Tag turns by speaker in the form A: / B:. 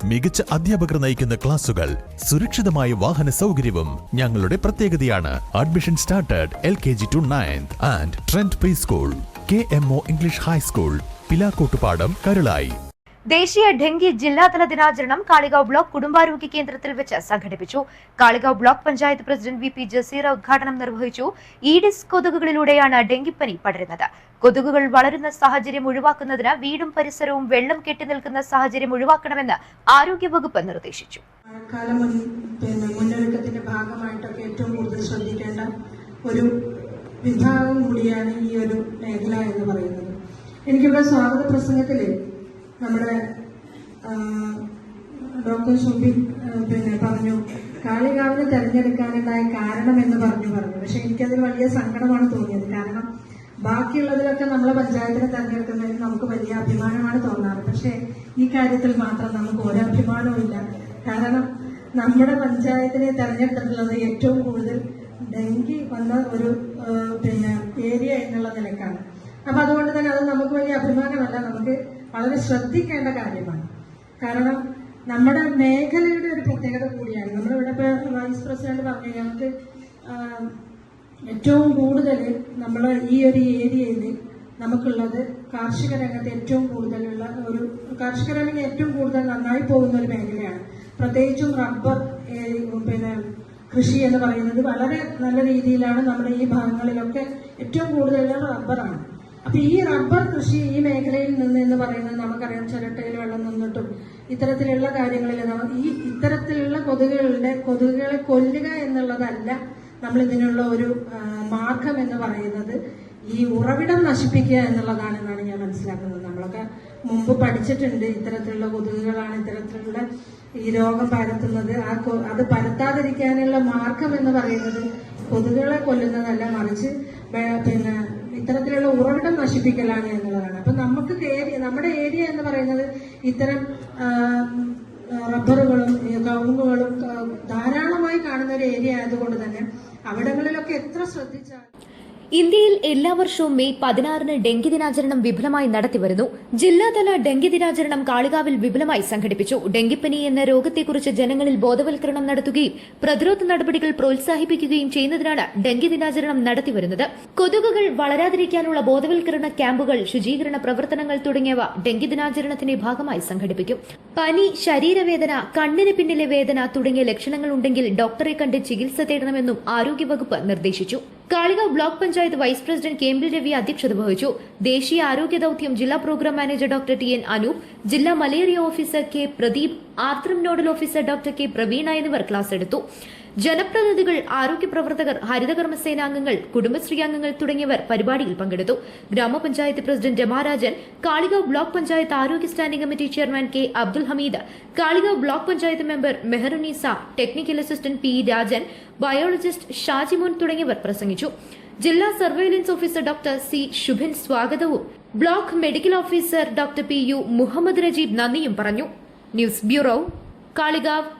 A: മികച്ച അധ്യാപകർ നയിക്കുന്ന ക്ലാസുകൾ, സുരക്ഷിതമായ വാഹന സൗകര്യവും ഞങ്ങളുടെ പ്രത്യേകതയാണ്. Admission started LKG to 9th and trend pre school, KMO English high school, Pilakkottupadam, Karulai.
B: ദേശീയ ഡെങ്കി ജില്ലാതല ദിനാചരണം കാളികാവ് ബ്ലോക്ക് കുടുംബാരോഗ്യ കേന്ദ്രത്തിൽ വെച്ച് സംഘടിപ്പിച്ചു. Kalikavu block panchayat president VP Jaseera ഉദ്ഘാടനം നിർവഹിച്ചു. ഈഡിസ് കൊതുകുകളിലൂടെയാണ് ഡെങ്കിപ്പനി പടരുന്നത്. കൊതുകുകൾ വളരുന്ന സാഹചര്യം ഒഴിവാക്കുന്നതിന് വീടും പരിസരവും വെള്ളം കെട്ടി നിൽക്കുന്ന സാഹചര്യം ഒഴിവാക്കണമെന്ന് ആരോഗ്യവകുപ്പ് നിർദ്ദേശിച്ചു.
C: മഴക്കാലം മുന്നൊരുക്കത്തിന്റെ ഭാഗമായിട്ടൊക്കെ ഏറ്റവും കൂടുതൽ ശ്രദ്ധിക്കേണ്ട ഒരു വിഭാഗം കൂടിയാണ് ഈ ഒരു മേഖല എന്ന് പറയുന്നത്. എനിക്കിവിടെ സ്വാഗത പ്രസംഗത്തില് നമ്മുടെ ഡോക്ടർ ഷുബിൻ പറഞ്ഞു കാളികാവിനെ തെരഞ്ഞെടുക്കാനുണ്ടായ കാരണം എന്ന് പറഞ്ഞു. പക്ഷെ എനിക്കതിൽ വലിയ സങ്കടമാണ് തോന്നിയത്. കാരണം ബാക്കിയുള്ളതിലൊക്കെ നമ്മളെ പഞ്ചായത്തിനെ തെരഞ്ഞെടുക്കുന്നതിന് നമുക്ക് വലിയ അഭിമാനമാണ് തോന്നാറ്. പക്ഷെ ഈ കാര്യത്തിൽ മാത്രം നമുക്ക് ഒരു അഭിമാനവും ഇല്ല. കാരണം നമ്മുടെ പഞ്ചായത്തിനെ തെരഞ്ഞെടുത്തിട്ടുള്ളത് ഏറ്റവും കൂടുതൽ ഡെങ്കി വന്ന ഒരു ഏരിയ എന്നുള്ള നിലക്കാണ്. അപ്പൊ അതുകൊണ്ട് തന്നെ അത് നമുക്ക് വലിയ അഭിമാനമല്ല, നമുക്ക് വളരെ ശ്രദ്ധിക്കേണ്ട കാര്യമാണ്. കാരണം നമ്മുടെ മേഖലയുടെ ഒരു പ്രത്യേകത കൂടിയാണ്. നമ്മളിവിടെ ഇപ്പോൾ വൈസ് പ്രസിഡന്റ് പറഞ്ഞു ഞങ്ങൾക്ക് ഏറ്റവും കൂടുതൽ നമ്മൾ ഈ ഒരു ഏരിയയിൽ നമുക്കുള്ളത് കാർഷിക രംഗത്ത് ഏറ്റവും കൂടുതലുള്ള ഒരു കാർഷിക രംഗം ഏറ്റവും കൂടുതൽ നന്നായി പോകുന്ന ഒരു മേഖലയാണ്. പ്രത്യേകിച്ചും റബ്ബർ കൃഷി എന്ന് പറയുന്നത് വളരെ നല്ല രീതിയിലാണ്. നമ്മുടെ ഈ ഭാഗങ്ങളിലൊക്കെ ഏറ്റവും കൂടുതലുള്ള റബ്ബറാണ്. അപ്പൊ ഈ റബ്ബർ കൃഷി ഈ മേഖലയിൽ നിന്ന് എന്ന് പറയുന്നത് നമുക്കറിയാം, ചിരട്ടയിൽ വെള്ളം നിന്നിട്ടും ഇത്തരത്തിലുള്ള കാര്യങ്ങളിൽ ഇത്തരത്തിലുള്ള കൊതുകുകളെ കൊല്ലുക എന്നുള്ളതല്ല നമ്മൾ ഇതിനുള്ള ഒരു മാർഗം എന്ന് പറയുന്നത്. ഈ ഉറവിടം നശിപ്പിക്കുക എന്നുള്ളതാണെന്നാണ് ഞാൻ മനസ്സിലാക്കുന്നത്. നമ്മളൊക്കെ മുമ്പ് പഠിച്ചിട്ടുണ്ട് ഇത്തരത്തിലുള്ള കൊതുകുകളാണ് ഇത്തരത്തിലുള്ള ഈ രോഗം പരത്തുന്നത്. അത് പരത്താതിരിക്കാനുള്ള മാർഗം എന്ന് പറയുന്നത് കൊതുകുകളെ കൊല്ലുന്നതല്ല, മറിച്ച് ഇത്തരത്തിലുള്ള ഉറവിടം നശിപ്പിക്കലാണ് എന്നുള്ളതാണ്. അപ്പൊ നമ്മുടെ ഏരിയ എന്ന് പറയുന്നത് ഇത്തരം റബ്ബറുകളും കവുങ്ങുകളും ധാരാളമായി കാണുന്ന ഒരു ഏരിയ ആയതുകൊണ്ട് തന്നെ അവിടങ്ങളിലൊക്കെ എത്ര ശ്രദ്ധിച്ചാൽ.
B: ഇന്ത്യയിൽ എല്ലാ വർഷവും മെയ് 16-ന് ഡെങ്കി ദിനാചരണം വിപുലമായി നടത്തിവരുന്നു. ജില്ലാതല ഡെങ്കി ദിനാചരണം കാളികാവിൽ വിപുലമായി സംഘടിപ്പിച്ചു. ഡെങ്കിപ്പനി എന്ന രോഗത്തെക്കുറിച്ച് ജനങ്ങളിൽ ബോധവൽക്കരണം നടത്തുകയും പ്രതിരോധ നടപടികൾ പ്രോത്സാഹിപ്പിക്കുകയും ചെയ്യുന്നതിനാണ് ഡെങ്കി ദിനാചരണം നടത്തിവരുന്നത്. കൊതുകുകൾ വളരാതിരിക്കാനുള്ള ബോധവൽക്കരണ ക്യാമ്പുകൾ, ശുചീകരണ പ്രവർത്തനങ്ങൾ തുടങ്ങിയവ ഡെങ്കി ദിനാചരണത്തിന്റെ ഭാഗമായി സംഘടിപ്പിക്കും. പനി, ശരീരവേദന, കണ്ണിന് പിന്നിലെ വേദന തുടങ്ങിയ ലക്ഷണങ്ങൾ ഉണ്ടെങ്കിൽ ഡോക്ടറെ കണ്ട് ചികിത്സ തേടണമെന്നും ആരോഗ്യവകുപ്പ് നിർദ്ദേശിച്ചു. Kalikavu block panchayat vice president KM Ravi അധ്യക്ഷത വഹിച്ചു. ദേശീയ ആരോഗ്യ ദൌത്യം ജില്ലാ programme manager doctor TN Anoop, ജില്ലാ malaria officer K Pradeep, Aardram nodal officer doctor K Praveena എന്നിവർ ക്ലാസ് എടുത്തു. ജനപ്രതിനിധികൾ, ആരോഗ്യ പ്രവർത്തകർ, ഹരിതകർമ്മസേനാംഗങ്ങൾ, കുടുംബശ്രീ അംഗങ്ങൾ തുടങ്ങിയവർ പരിപാടിയിൽ പങ്കെടുത്തു. ഗ്രാമപഞ്ചായത്ത് പ്രസിഡന്റ് രമാരാജൻ, കാളികാവ് ബ്ലോക്ക് പഞ്ചായത്ത് ആരോഗ്യ standing committee chairman K Abdul Hameed, Kalikavu block panchayat member Meharunisa, technical assistant P Rajan, biologist Shajimon തുടങ്ങിയവർ പ്രസംഗിച്ചു. ജില്ലാ surveillance officer doctor C Shubin സ്വാഗതവും block medical officer doctor PU Muhammad Rajeeb നന്ദിയും പറഞ്ഞു. News bureau, Kalikavu.